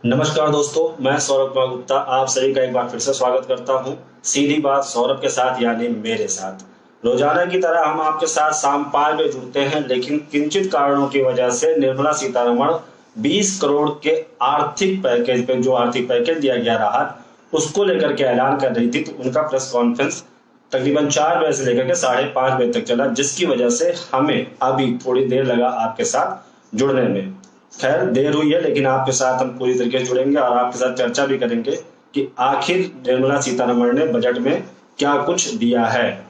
नमस्कार दोस्तों, मैं सौरभ कुमार गुप्ता आप सभी का एक बार फिर से स्वागत करता हूं। सीधी बात सौरभ के साथ यानी मेरे साथ। रोजाना की तरह हम आपके साथ शाम 5 बजे जुड़ते हैं, लेकिन किंचित कारणों की वजह से निर्मला सीतारमण 20 करोड़ के आर्थिक पैकेज पे जो आर्थिक पैकेज दिया गया रहा उसको लेकर के ऐलान कर रही थी, तो उनका प्रेस कॉन्फ्रेंस तकरीबन 4 बजे से लेकर के 5:30 बजे तक चला, जिसकी वजह से हमें अभी थोड़ी देर लगा आपके साथ जुड़ने में। खैर देर हुई है, लेकिन आपके साथ हम पूरी तरीके से जुड़ेंगे और आपके साथ चर्चा भी करेंगे कि आखिर निर्मला सीतारमण ने बजट में क्या कुछ दिया है,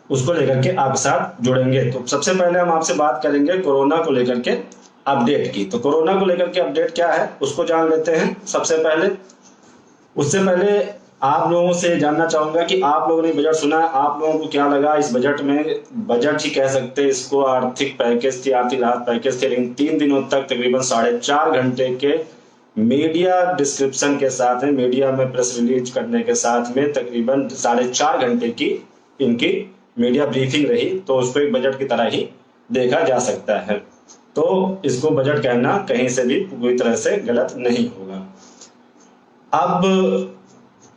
उसको लेकर के आपके साथ जुड़ेंगे। तो सबसे पहले हम आपसे बात करेंगे कोरोना को लेकर के अपडेट की। तो कोरोना को लेकर के अपडेट क्या है उसको जान लेते हैं सबसे पहले। उससे पहले आप लोगों से जानना चाहूंगा कि आप लोगों ने बजट सुना, आप लोगों को क्या लगा इस बजट में। बजट ही कह सकते हैं इसको, आर्थिक पैकेज थी, आर्थिक राहत पैकेज थे, लेकिन 3 दिनों तक तकरीबन 4.5 घंटे के मीडिया डिस्क्रिप्शन के साथ में, मीडिया में प्रेस रिलीज करने के साथ में तकरीबन 4.5 घंटे की इनकी मीडिया ब्रीफिंग रही, तो उसको एक बजट की तरह ही देखा जा सकता है। तो इसको बजट कहना कहीं से भी पूरी तरह से गलत नहीं होगा। अब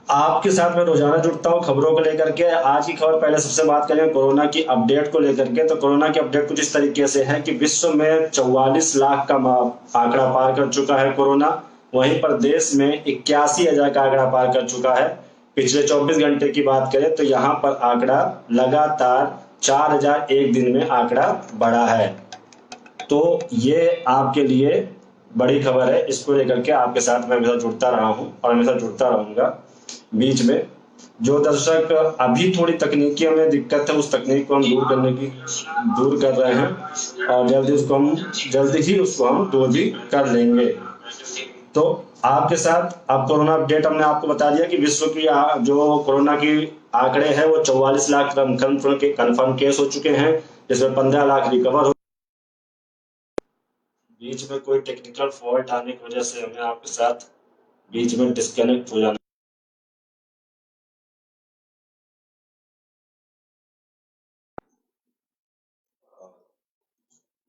आपके साथ मैं रोजाना जुड़ता हूं खबरों को लेकर के। आज की खबर पहले सबसे बात करें कोरोना की अपडेट को लेकर के। तो कोरोना की अपडेट कुछ इस तरीके से है कि विश्व में 44 लाख का आंकड़ा पार कर चुका है कोरोना। वहीं पर देश में 81,000 का आंकड़ा पार कर चुका है। पिछले 24 घंटे की बात करें तो यहाँ पर आंकड़ा लगातार 4,000 एक दिन में आंकड़ा बढ़ा है। तो ये आपके लिए बड़ी खबर है, इसको लेकर के आपके साथ मैं हमेशा जुड़ता रहा हूं और हमेशा जुड़ता रहूंगा। बीच में जो दर्शक अभी थोड़ी तकनीकी में दिक्कत है, उस तकनीक को हम दूर कर रहे हैं और जल्दी ही उसको हम दूर भी कर लेंगे। तो आपके साथ अब कोरोना अपडेट हमने आपको बता दिया कि विश्व की जो कोरोना की आंकड़े हैं वो 44 लाख कन्फर्म केस हो चुके हैं, जिसमें 15 लाख रिकवर हो। बीच में कोई टेक्निकल फॉल्ट आने की वजह से हमें आपके साथ बीच में डिस्कनेक्ट हो जाना,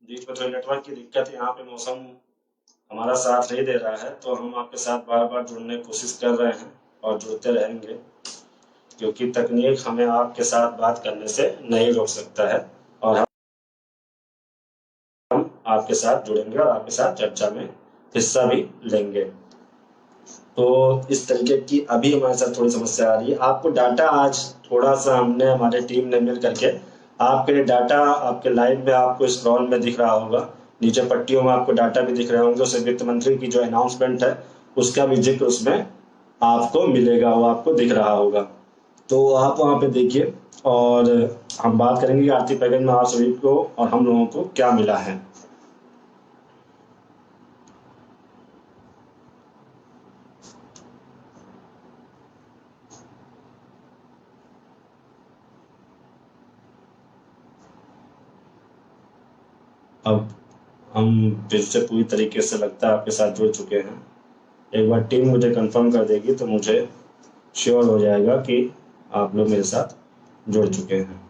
बीच में थोड़ी नेटवर्क की दिक्कत है। यहाँ पे मौसम हमारा साथ नहीं दे रहा है, तो हम आपके साथ बार बार जुड़ने की कोशिश कर रहे हैं और जुड़ते रहेंगे, क्योंकि तकनीक हमें आपके साथ बात करने से नहीं रोक सकता है और हम आपके साथ जुड़ेंगे और आपके साथ चर्चा में हिस्सा भी लेंगे। तो इस तरीके की अभी हमारे साथ थोड़ी समस्या आ रही है। आपको डाटा आज थोड़ा सा हमने हमारे टीम ने मिल करके आपके लिए डाटा आपके लाइव में आपको स्क्रॉल में दिख रहा होगा, नीचे पट्टियों में आपको डाटा भी दिख रहे होंगे। उससे वित्त मंत्री की जो अनाउंसमेंट है उसका भी जिक्र उसमें आपको मिलेगा, वो आपको दिख रहा होगा, तो आप वहां पे देखिए। और हम बात करेंगे कि आर्थिक पैकेज में आप सभी को और हम लोगों को क्या मिला है। अब हम फिर से पूरी तरीके से लगता है आपके साथ जुड़ चुके हैं। एक बार टीम मुझे कंफर्म कर देगी तो मुझे श्योर हो जाएगा कि आप लोग मेरे साथ जुड़ चुके हैं।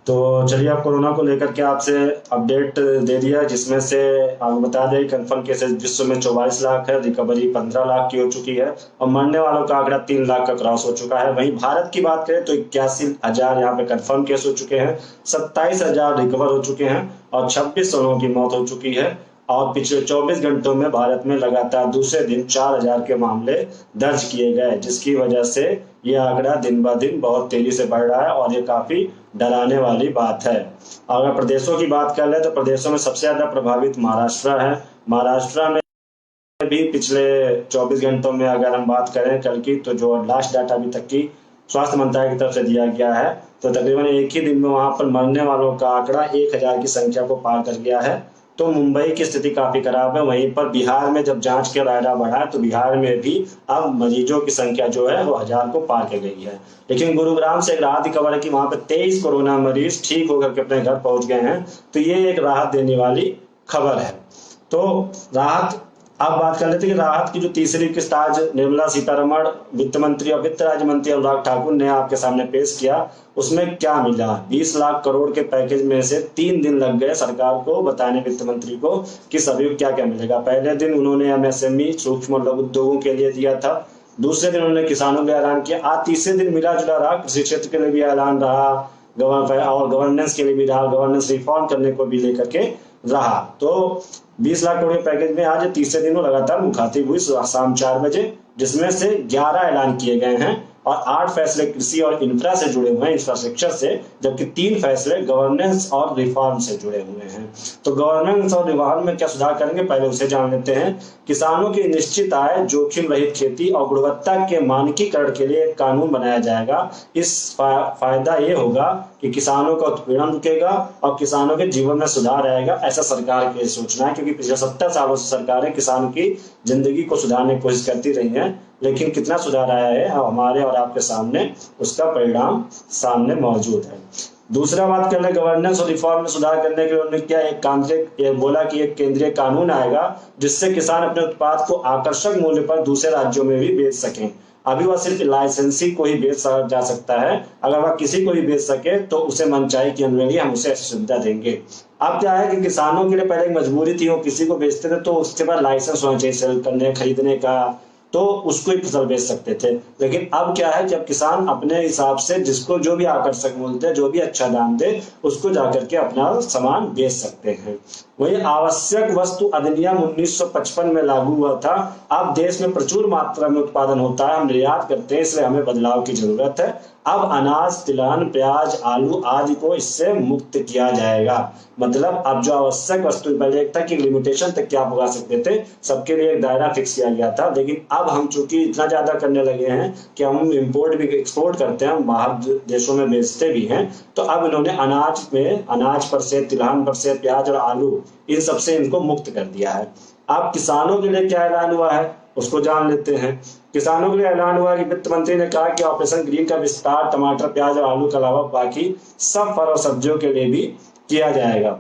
तो चलिए, आप कोरोना को लेकर के आपसे अपडेट दे दिया, जिसमें से आपको बता दें कंफर्म केसेस विश्व में 44 लाख है, रिकवरी 15 लाख की हो चुकी है और मरने वालों का आंकड़ा 3 लाख का क्रॉस हो चुका है। वहीं भारत की बात करें तो 81,000 यहाँ पे कंफर्म केस हो चुके हैं, 27,000 रिकवर हो चुके हैं और 26 लोगों की मौत हो चुकी है। और पिछले 24 घंटों में भारत में लगातार दूसरे दिन 4,000 के मामले दर्ज किए गए, जिसकी वजह से ये आंकड़ा दिन ब दिन बहुत तेजी से बढ़ रहा है और ये काफी डराने वाली बात है। अगर प्रदेशों की बात कर ले तो प्रदेशों में सबसे ज्यादा प्रभावित महाराष्ट्र है। महाराष्ट्र में भी पिछले 24 घंटों में अगर हम बात करें कल की, तो जो लास्ट डाटा अभी तक की स्वास्थ्य मंत्रालय की तरफ से दिया गया है, तो तकरीबन एक ही दिन में वहां पर मरने वालों का आंकड़ा 1,000 की संख्या को पार कर गया है। तो मुंबई की स्थिति काफी खराब है। वहीं पर बिहार में जब जांच का दायरा बढ़ा तो बिहार में भी अब मरीजों की संख्या जो है वो 1,000 को पार कर गई है। लेकिन गुरुग्राम से एक राहत की खबर है कि वहां पर 23 कोरोना मरीज ठीक होकर के अपने घर पहुंच गए हैं, तो ये एक राहत देने वाली खबर है। तो राहत अब बात कर लेते हैं कि राहत की जो तीसरी किस्त आज निर्मला सीतारमण, वित्त मंत्री और वित्त राज्य मंत्री अनुराग ठाकुर ने आपके सामने पेश किया। उसमें क्या मिला? 20 लाख करोड़ के पैकेज में से 3 दिन लग गए सरकार को बताने, वित्त मंत्री को, कि सभी को क्या क्या मिलेगा। पहले दिन उन्होंने एमएसएमई, सूक्ष्म और लघु उद्योगों के लिए दिया था। दूसरे दिन उन्होंने किसानों के ऐलान किया। आज तीसरे दिन मिला जुला रहा, कृषि क्षेत्र के लिए भी ऐलान रहा, और गवर्नेंस के लिए भी रहा, गवर्नेंस रिफॉर्म करने को भी लेकर के रहा। तो 20 लाख करोड़ के पैकेज में आज तीसरे दिन लगातार मुखातिब हुई शाम 4 बजे, जिसमें से 11 ऐलान किए गए हैं और 8 फैसले कृषि और इंफ्रा से जुड़े हुए हैं, इंफ्रास्ट्रक्चर से, जबकि 3 फैसले गवर्नेंस और रिफॉर्म से जुड़े हुए हैं। तो गवर्नेंस और रिफॉर्म में क्या सुधार करेंगे, पहले उसे जान लेते हैं। किसानों की निश्चित आय, जोखिम रहित खेती और गुणवत्ता के मानकीकरण के लिए एक कानून बनाया जाएगा। इस फायदा ये होगा कि किसानों का उत्पीड़न रुकेगा और किसानों के जीवन में सुधार आएगा, ऐसा सरकार की सोचना है। क्योंकि पिछले 70 सालों से सरकारें किसान की जिंदगी को सुधारने की कोशिश करती रही हैं, लेकिन कितना सुधार आया है हमारे और आपके सामने, उसका परिणाम सामने मौजूद है। दूसरा बात कर ले गवर्नेंस और रिफॉर्म में सुधार करने के लिए उन्होंने क्या बोला कि एक केंद्रीय कानून आएगा जिससे किसान अपने उत्पाद को आकर्षक मूल्य पर दूसरे राज्यों में भी बेच सकें। अभी वह सिर्फ लाइसेंसी को ही बेच जा सकता है, अगर वह किसी को भी बेच सके तो उसे मनचाही की अनुमति, हम उसे ऐसी सुविधा देंगे। अब क्या है कि किसानों के लिए पहले एक मजबूरी थी, वो किसी को बेचते थे तो उसके बाद लाइसेंस होना चाहिए सेल करने, खरीदने का, तो उसको ही फसल बेच सकते थे। लेकिन अब क्या है, जब किसान अपने हिसाब से जिसको जो भी आकर्षक मूल्य दे, जो भी अच्छा दाम दे, उसको जाकर के अपना सामान बेच सकते हैं। वही आवश्यक वस्तु अधिनियम 1955 में लागू हुआ था। अब देश में प्रचुर मात्रा में उत्पादन होता है, हम निर्यात करते हैं, इसलिए हमें बदलाव की जरूरत है। अब अनाज, तिलहन, प्याज, आलू आदि को इससे मुक्त किया जाएगा। मतलब अब जो आवश्यक वस्तु, पहले एक था कि लिमिटेशन तक क्या आप उगा सकते थे, सबके लिए एक दायरा फिक्स किया गया था, लेकिन अब हम चूंकि इतना ज्यादा करने लगे हैं कि हम इंपोर्ट भी एक्सपोर्ट करते हैं, हम बाहर देशों में बेचते भी हैं, तो अब इन्होंने अनाज पर से, तिलहन पर से, प्याज और आलू, इन सबसे इनको मुक्त कर दिया है। अब किसानों के लिए क्या ऐलान हुआ है उसको जान लेते हैं। किसानों के लिए ऐलान हुआ कि वित्त मंत्री ने कहा कि ऑपरेशन ग्रीन का विस्तार टमाटर, प्याज और आलू के अलावा बाकी सब फल और सब्जियों के लिए भी किया जाएगा।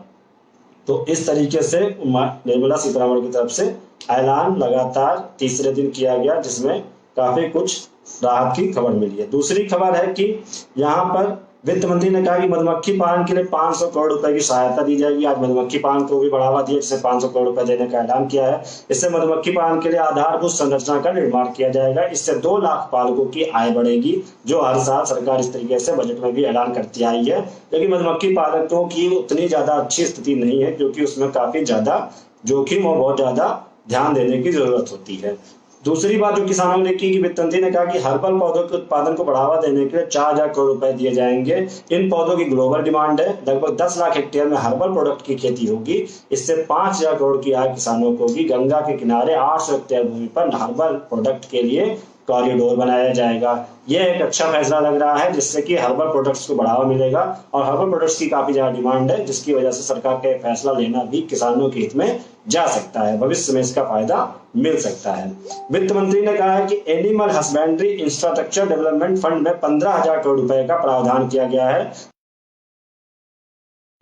तो इस तरीके से निर्मला सीतारमण की तरफ से ऐलान लगातार तीसरे दिन किया गया, जिसमें काफी कुछ राहत की खबर मिली है। दूसरी खबर है कि यहाँ पर वित्त मंत्री ने कहा कि मधुमक्खी पालन के लिए 500 करोड़ रुपए की सहायता दी जाएगी। आज मधुमक्खी पालन को भी बढ़ावा दिया, जिससे 500 करोड़ रुपए देने का ऐलान किया है। इससे मधुमक्खी पालन के लिए आधारभूत संरचना का निर्माण किया जाएगा। इससे 2 लाख पालकों की आय बढ़ेगी, जो हर साल सरकार इस तरीके से बजट में भी ऐलान करती आई है। लेकिन मधुमक्खी पालकों की उतनी ज्यादा अच्छी स्थिति नहीं है, क्योंकि उसमें काफी ज्यादा जोखिम और बहुत ज्यादा ध्यान देने की जरूरत होती है। दूसरी बात जो किसानों ने की कि वित्त मंत्री ने कहा कि हर्बल पौधों के उत्पादन को बढ़ावा देने के लिए 4000 करोड़ रुपए दिए जाएंगे। इन पौधों की ग्लोबल डिमांड है, लगभग 10 लाख हेक्टेयर में हर्बल प्रोडक्ट की खेती होगी। इससे 5000 करोड़ की आय किसानों को होगी। गंगा के किनारे 800 हेक्टेयर भूमि पर हर्बल प्रोडक्ट के लिए कॉरिडोर बनाया जाएगा। यह एक अच्छा फैसला लग रहा है, जिससे कि हर्बल प्रोडक्ट्स को बढ़ावा मिलेगा और हर्बल प्रोडक्ट्स की काफी ज्यादा डिमांड है, जिसकी वजह से सरकार का फैसला लेना भी किसानों के हित में जा सकता है। भविष्य में इसका फायदा मिल सकता है। वित्त मंत्री ने कहा है कि animal husbandry infrastructure development fund में 15,000 करोड़ रुपए का प्रावधान किया गया है।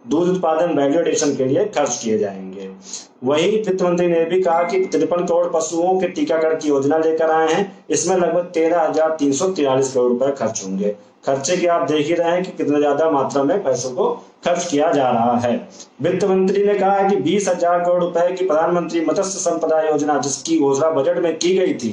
दूध उत्पादन वैल्यू एडिशन के लिए खर्च किए जाएंगे। वहीं वित्त मंत्री ने भी कहा कि 53 करोड़ पशुओं के टीकाकरण की योजना लेकर आए हैं। इसमें लगभग 13,343 करोड़ रुपए खर्च होंगे। खर्चे की आप देख ही रहे हैं कि कितना ज्यादा मात्रा में पैसों को खर्च किया जा रहा है। वित्त मंत्री ने कहा है कि 20,000 करोड़ रुपए की प्रधानमंत्री मत्स्य संपदा योजना, जिसकी घोषणा बजट में की गई थी,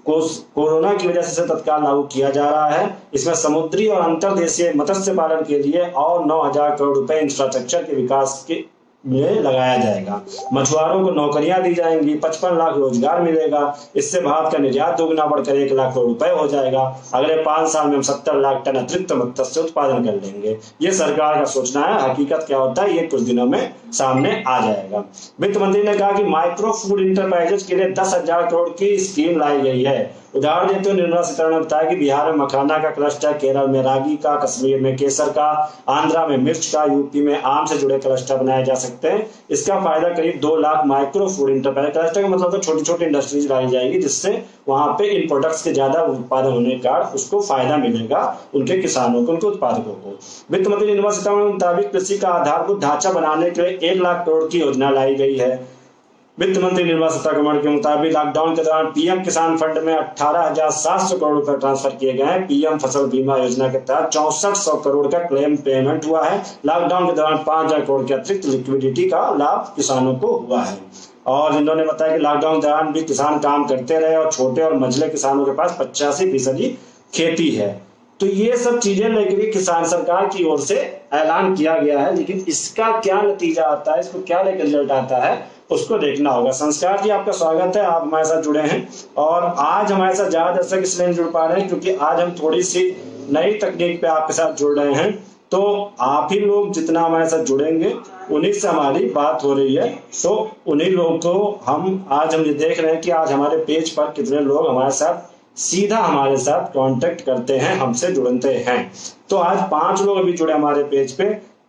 कोरोना की वजह से तत्काल लागू किया जा रहा है। इसमें समुद्री और अंतर्देशीय मत्स्य पालन के लिए और 9,000 करोड़ रुपए इंफ्रास्ट्रक्चर के विकास के में लगाया जाएगा। मछुआरों को नौकरियां दी जाएंगी, 55 लाख रोजगार मिलेगा। इससे भारत का निर्यात दोगुना बढ़कर 1 लाख करोड़ रुपए हो जाएगा। अगले 5 साल में हम 70 लाख टन अतिरिक्त मत्स्य उत्पादन कर लेंगे। ये सरकार का सोचना है, हकीकत क्या होता है ये कुछ दिनों में सामने आ जाएगा। वित्त मंत्री ने कहा कि माइक्रो फूड इंटरप्राइजेस के लिए 10,000 करोड़ की स्कीम लाई गई है। उदाहरण देते हुए निर्मला सीतारमण ने बताया कि बिहार में मखाना का क्लस्टर, केरल में रागी का, कश्मीर में केसर का, आंध्रा में मिर्च का, यूपी में आम से जुड़े क्लस्टर बनाए जा सकते हैं। इसका फायदा करीब 2 lakh micro food enterprise, cluster का मतलब तो छोटी छोटी इंडस्ट्रीज लाई जाएगी, जिससे वहां पे इन प्रोडक्ट्स के ज्यादा उत्पादन होने का उसको फायदा मिलेगा, उनके किसानों को, उनके उत्पादकों को। वित्त मंत्री निर्मला सीतारमण के मुताबिक कृषि का आधारभूत ढांचा बनाने के लिए 1 लाख करोड़ की योजना लाई गई है। वित्त मंत्री निर्मला सीतारमण के मुताबिक लॉकडाउन के दौरान पीएम किसान फंड में 18,700 करोड़ रुपए ट्रांसफर किए गए हैं। पीएम फसल बीमा योजना के तहत 6400 करोड़ का क्लेम पेमेंट हुआ है। लॉकडाउन के दौरान 5,000 करोड़ के अतिरिक्त लिक्विडिटी का लाभ किसानों को हुआ है। और इन्होंने बताया कि लॉकडाउन के दौरान भी किसान काम करते रहे और छोटे और मझले किसानों के पास 85% खेती है। तो ये सब चीजें लेकर किसान सरकार की ओर से ऐलान किया गया है, लेकिन इसका क्या नतीजा आता है, इसको क्या लेकर रिजल्ट आता है, उसको देखना होगा। संस्कार जी, आपका स्वागत है, आप हमारे साथ जुड़े हैं। और आज हमारे साथ ज्यादा दर्शक इसलिए नहीं जुड़ पा रहे हैं क्योंकि आज हम थोड़ी सी नई तकनीक पे आपके साथ जुड़ रहे हैं। तो आप ही लोग जितना हमारे साथ जुड़ेंगे उन्हीं से हमारी बात हो रही है। तो उन्हीं लोग को आज हम ये देख रहे हैं कि आज हमारे पेज पर कितने लोग हमारे साथ सीधा हमारे साथ कांटेक्ट करते हैं, हमसे जुड़ते हैं। तो आज 5 लोग अभी जुड़े हमारे पेज पे।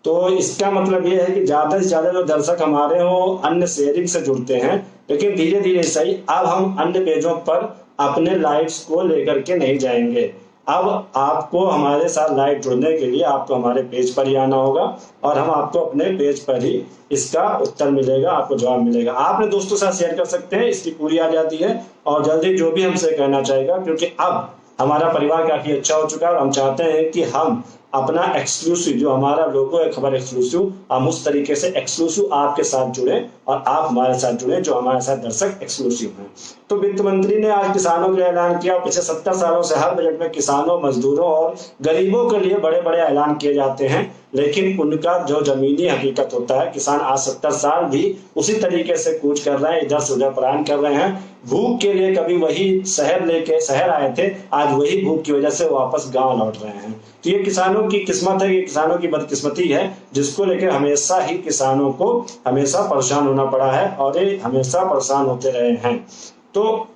तो इसका मतलब ये है कि ज्यादा से ज्यादा जो दर्शक हमारे हो अन्य शेयरिंग से जुड़ते हैं, लेकिन धीरे धीरे सही अब हम अन्य पेजों पर अपने लाइव्स को लेकर के नहीं जाएंगे। अब आपको हमारे साथ लाइव जुड़ने के लिए आपको हमारे पेज पर ही आना होगा और हम आपको अपने पेज पर ही इसका उत्तर मिलेगा, आपको जवाब मिलेगा। आपने दोस्तों के साथ शेयर कर सकते हैं, इसकी पूरी आजादी है। और जल्दी जो भी हमसे कहना चाहेगा, क्योंकि अब हमारा परिवार काफी अच्छा हो चुका है और हम चाहते हैं कि हम अपना एक्सक्लूसिव, जो हमारा लोगो है खबर एक्सक्लूसिव, हम उस तरीके से एक्सक्लूसिव आपके साथ जुड़े और आप हमारे साथ जुड़े जो हमारे साथ दर्शक एक्सक्लूसिव हैं। तो वित्त मंत्री ने आज किसानों के लिए ऐलान किया। पिछले 70 सालों से हर बजट में किसानों, मजदूरों और गरीबों के लिए बड़े बड़े ऐलान किए जाते हैं, लेकिन उनका जो जमीनी हकीकत होता है, किसान आज 70 साल भी उसी तरीके से कूच कर रहे हैं, इधर से उधर पलायन कर रहे हैं। भूख के लिए कभी वही शहर आए थे, आज वही भूख की वजह से वापस गांव लौट रहे हैं। तो ये किसानों की किस्मत है, ये किसानों की बदकिस्मती है, जिसको लेकर हमेशा ही किसानों को हमेशा परेशान होना पड़ा है और ये हमेशा परेशान होते रहे हैं। तो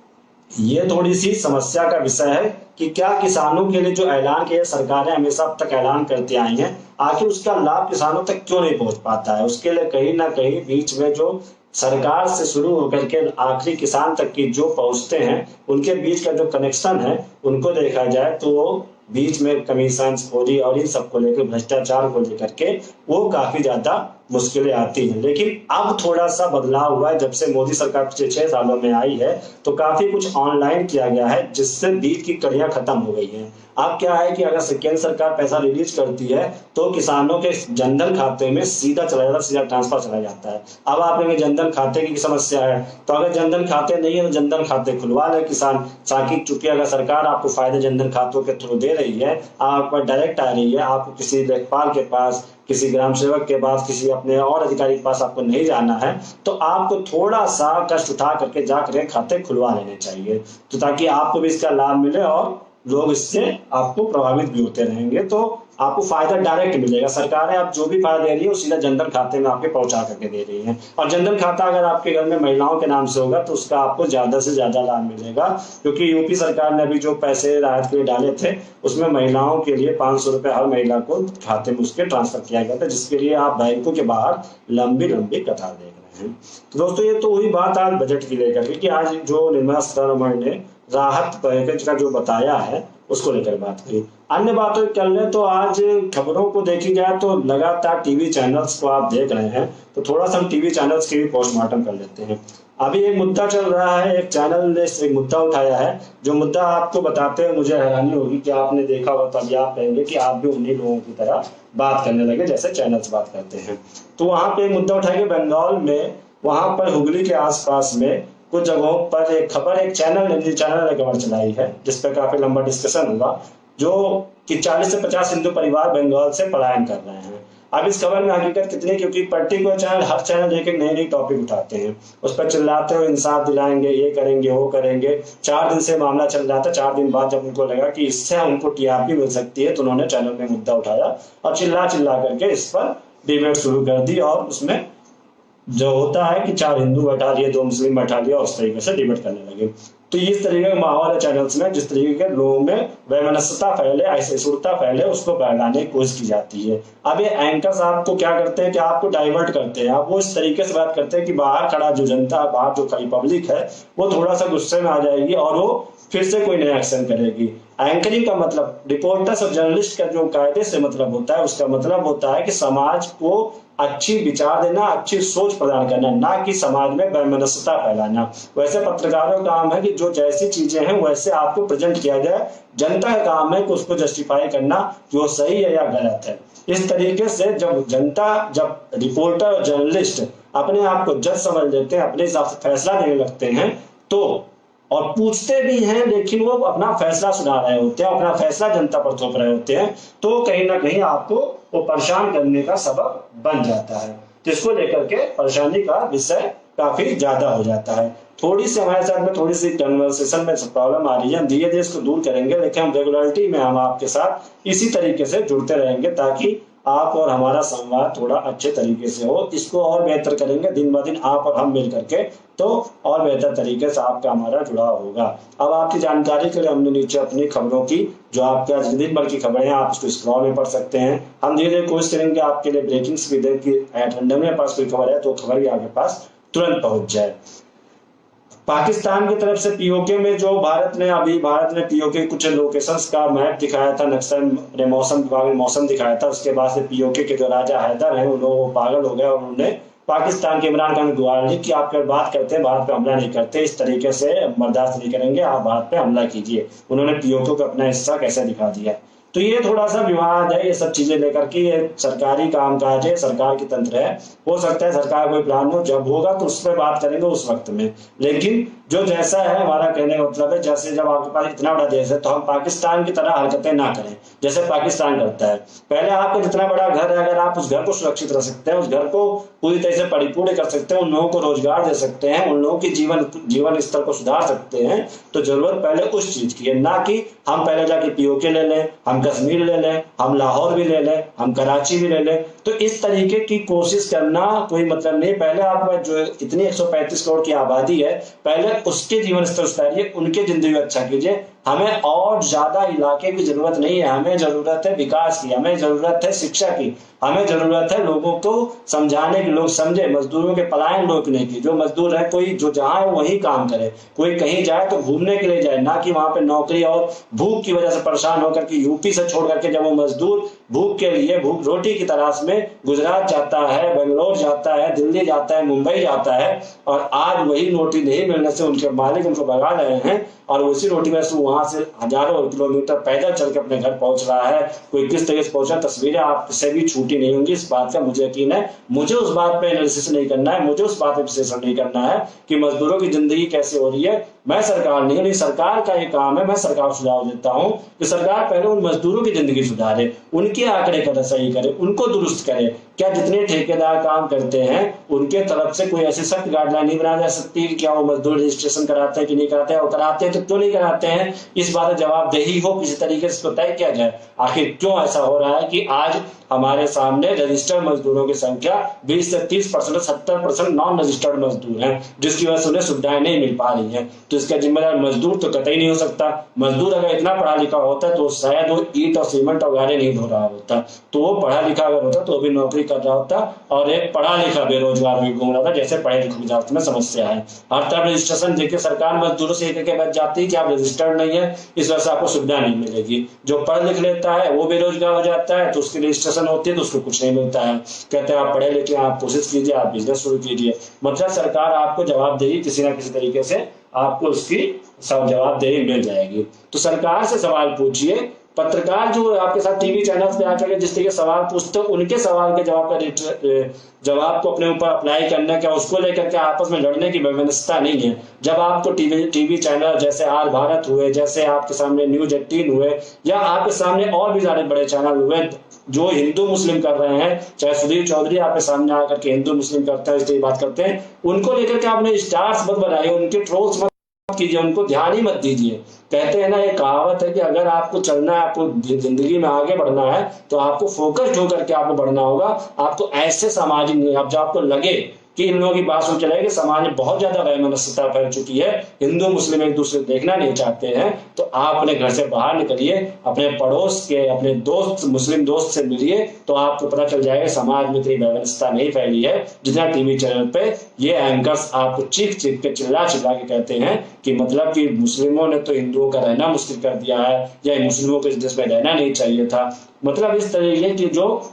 ये थोड़ी सी समस्या का विषय है कि क्या किसानों के लिए जो ऐलान किया सरकारें हमेशा अब तक ऐलान करती आई हैं, आखिर उसका लाभ किसानों तक क्यों नहीं पहुंच पाता है। उसके लिए कहीं ना कहीं बीच में जो सरकार से शुरू होकर के आखिरी किसान तक की जो पहुंचते हैं, उनके बीच का जो कनेक्शन है, उनको देखा जाए तो बीच में कमीशन खोरी और इन सबको लेकर, भ्रष्टाचार को लेकर के वो काफी ज्यादा मुश्किलें आती हैं। लेकिन अब थोड़ा सा बदलाव हुआ है, जब से मोदी सरकार पिछले 6 सालों में आई है तो काफी कुछ ऑनलाइन किया गया है, जिससे बीच की कड़ियां खत्म हो गई हैं। अब क्या है कि अगर केंद्र सरकार पैसा रिलीज करती है तो किसानों के जनधन खाते में सीधा चला जाता है, सीधा ट्रांसफर चला जाता है। अब आपने जनधन खाते की समस्या है, तो अगर जनधन खाते नहीं है तो जनधन खाते खुलवा ले किसान, ताकि चूंकि अगर सरकार आपको फायदे जनधन खातों के थ्रू दे रही है, आप पर डायरेक्ट आ रही है, आपको किसी लेखपाल के पास, किसी ग्राम सेवक के पास, किसी अपने और अधिकारी के पास आपको नहीं जाना है, तो आपको थोड़ा सा कष्ट उठा करके जाकर खाते खुलवा लेने चाहिए, तो ताकि आपको भी इसका लाभ मिले और लोग इससे आपको प्रभावित भी होते रहेंगे। तो आपको फायदा डायरेक्ट मिलेगा। सरकारें आप जो भी फायदा दे रही है वो सीधा जनधन खाते में आपके पहुंचा करके दे रही है। और जनधन खाता अगर आपके घर में महिलाओं के नाम से होगा तो उसका आपको ज्यादा से ज्यादा लाभ मिलेगा, क्योंकि यूपी सरकार ने अभी जो पैसे राहत के लिए डाले थे उसमें महिलाओं के लिए 500 रुपए हर महिला को खाते में उसके ट्रांसफर किया गया था, जिसके लिए आप बैंकों के बाहर लंबी लंबी कतार देख रहे हैं। तो दोस्तों, ये तो हुई बात आज बजट की लेकर के कि आज जो निर्मला सीतारमण ने राहत पैकेज का जो बताया है उसको लेकर बात करी। अन्य बातों कर ले तो आज खबरों को देखी जाए तो लगातार टीवी चैनल्स को आप देख रहे हैं, तो थोड़ा सा हम टीवी चैनल्स के भी पोस्टमार्टम कर लेते हैं। अभी एक मुद्दा चल रहा है, एक चैनल ने एक मुद्दा उठाया है, जो मुद्दा आपको बताते हुए मुझे हैरानी होगी कि आपने देखा होगा तो अभी आप कहेंगे कि आप भी उन्हीं लोगों की तरह बात करने लगे जैसे चैनल्स बात करते हैं। तो वहां पे एक मुद्दा उठाया बंगाल में, वहां पर हुगली के आसपास में कुछ जगहों पर एक खबर, एक चैनल ने खबर चलाई है जिस पर काफी लंबा डिस्कशन हुआ, जो कि 40 से 50 हिंदू परिवार बंगाल से पलायन कर रहे हैं। अब इस खबर में हकीकत कितनी, क्योंकि पर्टिकुलर चैनल हर चैनल एक नई नई टॉपिक उठाते हैं, उस पर चिल्लाते हुए इंसाफ दिलाएंगे, ये करेंगे वो करेंगे। 4 दिन से मामला चल रहा था। 4 दिन बाद जब उनको लगा कि इससे उनको टीआरपी मिल सकती है तो उन्होंने चैनल में मुद्दा उठाया और चिल्ला करके इस पर डिबेट शुरू कर दी। और उसमें जो होता है कि 4 हिंदू बैठा लिए, 2 मुस्लिम बैठा लिया, उस तरीके से डिबेट करने लगे। तो इस तरीके का माहौल है चैनल्स में, जिस तरीके के लोगों में वैमनस्यता फैले, असहिष्णुता फैले, उसको फैलाने की कोशिश की जाती है। अब ये एंकर्स आपको क्या करते हैं कि आपको डाइवर्ट करते हैं, आप वो इस तरीके से बात करते हैं कि बाहर खड़ा जो जनता, बाहर जो खड़ी पब्लिक है वो थोड़ा सा गुस्से में आ जाएगी और वो फिर से कोई नया एक्शन करेगी। एंकरिंग का मतलब रिपोर्टर्स और जर्नलिस्ट का जो कायदे से मतलब होता है, उसका मतलब होता है कि समाज को अच्छी विचार देना, अच्छी सोच प्रदान करना, ना कि समाज में वैमनस्यता फैलाना। वैसे पत्रकारों का काम है कि जो जैसी चीजें हैं वैसे आपको प्रेजेंट किया जाए। जनता का काम है कि उसको जस्टिफाई करना कि वो सही है या गलत है। इस तरीके से जब रिपोर्टर और जर्नलिस्ट अपने आप को जज समझ लेते हैं, अपने हिसाब से फैसला देने लगते हैं, तो और पूछते भी हैं लेकिन वो अपना फैसला सुना रहे होते हैं, अपना फैसला जनता पर थोप रहे होते हैं, तो कहीं ना कहीं आपको वो परेशान करने का सबब बन जाता है। तो इसको लेकर के परेशानी का विषय काफी ज्यादा हो जाता है। थोड़ी सी हमारे साथ में थोड़ी सी कन्वर्सेशन में प्रॉब्लम आ रही है, हम धीरे धीरे इसको दूर करेंगे, लेकिन हम रेगुलरिटी में हम आपके साथ इसी तरीके से जुड़ते रहेंगे ताकि आप और हमारा संवाद थोड़ा अच्छे तरीके से हो। इसको और बेहतर करेंगे दिन ब दिन आप और हम मिल करके, तो और बेहतर तरीके से आपका हमारा जुड़ाव होगा। अब आपकी जानकारी के लिए हमने नीचे अपनी खबरों की, जो आपके आज दिन भर की खबरें हैं, आप उसको स्क्रॉल में पढ़ सकते हैं। हम धीरे धीरे कोशिश करेंगे आपके लिए ब्रेकिंग्स भी दें कि रैंडमली पास कोई खबर है तो खबर भी आपके पास तुरंत पहुंच जाए। पाकिस्तान की तरफ से पीओके में जो भारत ने पीओके कुछ लोकेशंस का मैप दिखाया था, नक्शा ने मौसम विभाग ने मौसम दिखाया था। उसके बाद से पीओके के जो राजा हैदर हैं वो पागल हो गए और उन्होंने पाकिस्तान के इमरान खान को गुहार ली कि आप अगर बात करते हैं भारत पे हमला नहीं करते, इस तरीके से बर्दाश्त नहीं करेंगे, आप भारत पे हमला कीजिए। उन्होंने पीओके को अपना हिस्सा कैसे दिखा दिया। तो ये थोड़ा सा विवाद है, ये सब चीजें लेकर के, ये सरकारी कामकाज है, सरकार की तंत्र है। हो सकता है सरकार कोई प्लान हो, जब होगा तो उस पर बात करेंगे उस वक्त में। लेकिन जो जैसा है, हमारा कहने का मतलब है, जैसे जब आपके पास इतना बड़ा देश है तो हम पाकिस्तान की तरह हरकतें ना करें जैसे पाकिस्तान करता है। पहले आपका जितना बड़ा घर है, अगर आप उस घर को सुरक्षित रख सकते हैं, उस घर को पूरी तरह से परिपूर्ण कर सकते हैं, उन लोगों को रोजगार दे सकते हैं, उन लोगों की जीवन स्तर को सुधार सकते हैं, तो जरूरत पहले उस चीज की है, ना कि हम पहले जाके पीओके ले लें, हम कश्मीर ले लें, हम लाहौर भी ले लें, हम कराची भी ले लें। तो इस तरीके की कोशिश करना कोई मतलब नहीं। पहले आप जो इतनी 135 करोड़ की आबादी है, पहले उसके जीवन स्तर सुधारिए, उनके जिंदगी अच्छा कीजिए। हमें और ज्यादा इलाके की जरूरत नहीं है, हमें जरूरत है विकास की, हमें जरूरत है शिक्षा की, हमें जरूरत है लोगों को समझाने की, लोग समझे, मजदूरों के पलायन रोकने की। जो मजदूर है, कोई जो जहां है वहीं काम करे, कोई कहीं जाए तो घूमने के लिए जाए, ना कि वहां पे नौकरी और भूख की वजह से परेशान होकर के यूपी से छोड़ करके जब वो मजदूर भूख के लिए, भूख रोटी की तलाश में गुजरात जाता है, बेंगलोर जाता है, दिल्ली जाता है, मुंबई जाता है, और आज वही रोटी नहीं मिलने से उनके मालिक उनको भगा रहे हैं, और उसी रोटी में से वहां से हजारों किलोमीटर पैदल चल के अपने घर पहुंच रहा है। कोई किस तरीके से पहुंचा, तस्वीरें आपसे भी छूटी नहीं होंगी, इस बात का मुझे यकीन है। मुझे उस बात पे एनालिसिस नहीं करना है, मुझे उस बात पे विश्लेषण नहीं करना है कि मजदूरों की जिंदगी कैसे हो रही है। मैं सरकार नहीं, सरकार का ये काम है, मैं सरकार को सुझाव देता हूं कि सरकार पहले उन मजदूरों की जिंदगी सुधारे, उनके आंकड़े कर सही करे, उनको दुरुस्त करे। क्या जितने ठेकेदार काम करते हैं उनके तरफ से कोई ऐसी सख्त गाइडलाइन नहीं बनाई जा सकती कि क्या वो मजदूर रजिस्ट्रेशन कराते हैं कि नहीं कराते हैं, और कराते हैं तो क्यों नहीं कराते हैं, इस बात का जवाबदेही हो, किसी तरीके से तय किया जाए। आखिर क्यों ऐसा हो रहा है कि आज हमारे सामने रजिस्टर्ड मजदूरों की संख्या 20 से 30%, 70% नॉन रजिस्टर्ड मजदूर हैं, जिसकी वजह से उन्हें सुविधाएं नहीं मिल पा रही हैं। तो इसका जिम्मेदार मजदूर तो कतई नहीं हो सकता। मजदूर अगर इतना पढ़ा लिखा होता तो शायद वो ईंट और सीमेंट और गाड़े नहीं ढो रहा होता, तो वो पढ़ा लिखा अगर होता तो वो भी नौकरी कर रहा होता, और एक पढ़ा लिखा बेरोजगार भी घूम रहा था, जैसे पढ़े लिखे विद्यार्थी में समस्या है। हर तरफ रजिस्ट्रेशन देखिए, सरकार मजदूरों से एक बच जाती है कि आप रजिस्टर्ड नहीं है, इस वजह से आपको सुविधा नहीं मिलेगी। जो पढ़ लिख लेता है वो बेरोजगार हो जाता है, तो उसकी रजिस्ट्रेशन होती है तो उसको कुछ नहीं मिलता है। कहते हैं आप पढ़े लिखे, आप कोशिश कीजिए, आप बिजनेस शुरू कीजिए। मतलब सरकार आपको जवाबदेही किसी ना किसी तरीके से आपको उसकी सब जवाबदेही मिल जाएगी। तो सरकार से सवाल पूछिए। पत्रकार जो आपके साथ टीवी चैनल्स पे आकर जिस तरीके सवाल पूछते हैं, उनके सवाल के जवाब को अपने ऊपर अप्लाई करने का, उसको लेकर के आपस में लड़ने की व्यवस्था नहीं है। जब आपको टीवी चैनल जैसे आर भारत हुए, जैसे आपके सामने न्यूज 18 हुए, या आपके सामने और भी ज्यादा बड़े चैनल हुए जो हिंदू मुस्लिम कर रहे हैं, चाहे सुधीर चौधरी आपके सामने आकर के हिंदू मुस्लिम करते हैं, इसलिए बात करते हैं, उनको लेकर के आपने स्टार्स मत बनाइए, उनके ट्रोल्स मत कीजिए, उनको ध्यान ही मत दीजिए। कहते हैं ना, ये कहावत है कि अगर आपको चलना है, आपको जिंदगी में आगे बढ़ना है, तो आपको फोकस्ड होकर के आपको बढ़ना होगा। आपको ऐसे सामाजिक नहीं, अब जो आपको लगे कि इन लोगों की बात सुन चला कि समाज में बहुत ज्यादा वैमनस्यता फैल चुकी है, हिंदू मुस्लिम एक दूसरे को देखना नहीं चाहते हैं, तो आप अपने घर से बाहर निकलिए, अपने पड़ोस के अपने दोस्त मुस्लिम दोस्त से मिलिए, तो आपको पता चल जाएगा समाज में इतनी वैमनस्यता नहीं फैली है जितना टीवी चैनल पे ये एंकर्स आपको चीख चीख के चिल्ला चिल्ला के कहते हैं कि मतलब कि मुस्लिमों ने तो हिंदुओं का रहना मुश्किल कर दिया है, या मुस्लिमों को इस देश में रहना नहीं चाहिए था। मतलब इस तरीके की जो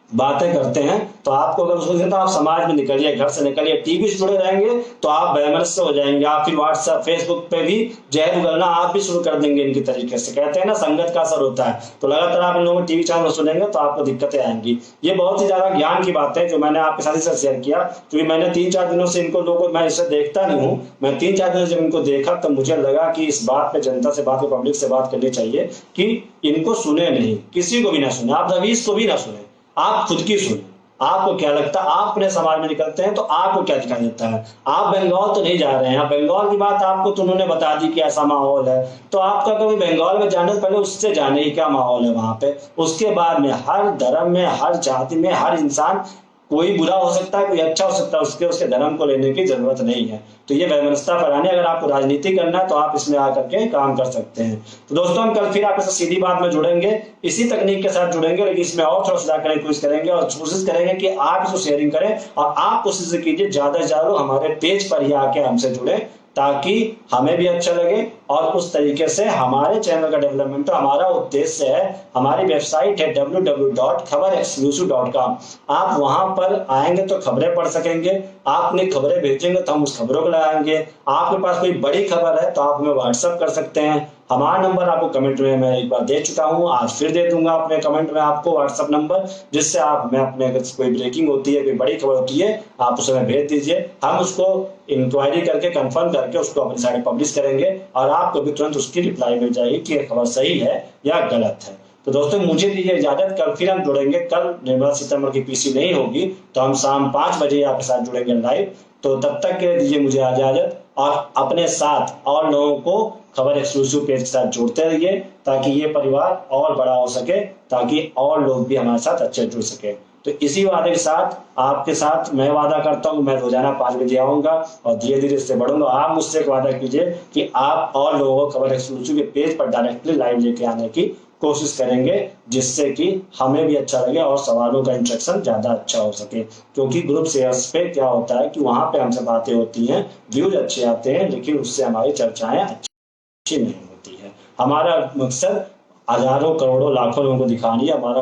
बातें करते हैं, तो आपको अगर उसको तो आप समाज में निकलिए, घर से निकलिए, टीवी से जुड़े रहेंगे तो आप वैमनस्य हो जाएंगे। आप फिर व्हाट्सएप फेसबुक पे भी जहर उगलना आप भी शुरू कर देंगे इनकी तरीके से। कहते हैं ना संगत का असर होता है, तो लगातार आप इन लोगों को टीवी चैनल सुनेंगे तो आपको दिक्कतें आएंगी। ये बहुत ही ज्यादा ज्ञान की बात है जो मैंने आपके साथ ही शेयर किया, क्योंकि मैंने 3-4 दिनों से इनको लोगों मैं इसे देखता नहीं हूँ, मैं 3-4 दिनों जब इनको देखा तो मुझे लगा कि इस बात पे जनता से बात, पब्लिक से बात करनी चाहिए कि इनको सुने नहीं, किसी को भी ना सुने, आप रवीश को भी ना सुने, आप खुद की सुने। आपको क्या लगता है, आप अपने समाज में निकलते हैं तो आपको क्या दिखाई देता है? आप बंगाल तो नहीं जा रहे हैं, बंगाल की बात आपको तो उन्होंने बता दी कि ऐसा माहौल है, तो आपका कभी बंगाल में जाने से पहले उससे जाने की क्या माहौल है वहां पे। उसके बाद में हर धर्म में, हर जाति में, हर इंसान, कोई बुरा हो सकता है, कोई अच्छा हो सकता है, उसके धर्म को लेने की जरूरत नहीं है। तो ये वैमनस्यता फैलाने, अगर आपको राजनीति करना है तो आप इसमें आकर के काम कर सकते हैं। तो दोस्तों हम कल फिर आपके साथ सीधी बात में जुड़ेंगे, इसी तकनीक के साथ जुड़ेंगे, लेकिन इसमें और थोड़ा सुधार करने की कोशिश करेंगे और कोशिश करेंगे कि आप इसको शेयरिंग करें और आप कोशिश कीजिए ज्यादा से ज्यादा हमारे पेज पर ही आके हमसे जुड़े, ताकि हमें भी अच्छा लगे और उस तरीके से हमारे चैनल का डेवलपमेंट। तो हमारा उद्देश्य है, हमारी वेबसाइट है www.खबरexclusive.com। आप वहां पर आएंगे तो खबरें पढ़ सकेंगे, आपने खबरें भेजेंगे तो हम उस खबरों को लगाएंगे। आपके पास कोई बड़ी खबर है तो आप हमें व्हाट्सएप कर सकते हैं। हमारा नंबर आपको कमेंट में मैं एक बार दे चुका हूं, आज फिर दे दूंगा अपने कमेंट में आपको व्हाट्सएप नंबर, जिससे आप मैं अपने अगर कोई ब्रेकिंग होती है, कोई बड़ी खबर होती है, आप उसे भेज दीजिए। हम उसको इंक्वायरी करके कंफर्म करके उसको अपनी साइड पब्लिश करेंगे और आपको भी तुरंत उसकी रिप्लाई मिल जाएगी कि खबर सही है या गलत है। तो दोस्तों मुझे दीजिए इजाजत, कल फिर हम जुड़ेंगे। कल निर्मला सीतारमण की पीसी नहीं होगी तो हम शाम 5 बजे आपके साथ जुड़ेंगे लाइव। तो तब तक के लिए दीजिए मुझे इजाजत और अपने साथ और लोगों को खबर एक्सक्लूसिव पेज के साथ जोड़ते रहिए, ताकि ये परिवार और बड़ा हो सके, ताकि और लोग भी हमारे साथ अच्छे जुड़ सके। तो इसी वादे के साथ आपके साथ मैं वादा करता हूँ, मैं रोजाना 5 बजे आऊंगा और धीरे धीरे इससे बढ़ूंगा। आप मुझसे एक वादा कीजिए कि आप और लोगों को खबर एक्सक्लूसिव के पेज पर डायरेक्टली लाइव लेके आने की कोशिश करेंगे, जिससे कि हमें भी अच्छा लगे और सवालों का इंटरेक्शन ज्यादा अच्छा हो सके। क्योंकि ग्रुप शेयर्स पे क्या होता है कि वहां पे हमसे बातें होती हैं, व्यूज अच्छे आते हैं, लेकिन उससे हमारी चर्चाएं अच्छी नहीं होती है। हमारा मकसद हजारों करोड़ों लाखों लोगों को दिखानी है, हमारा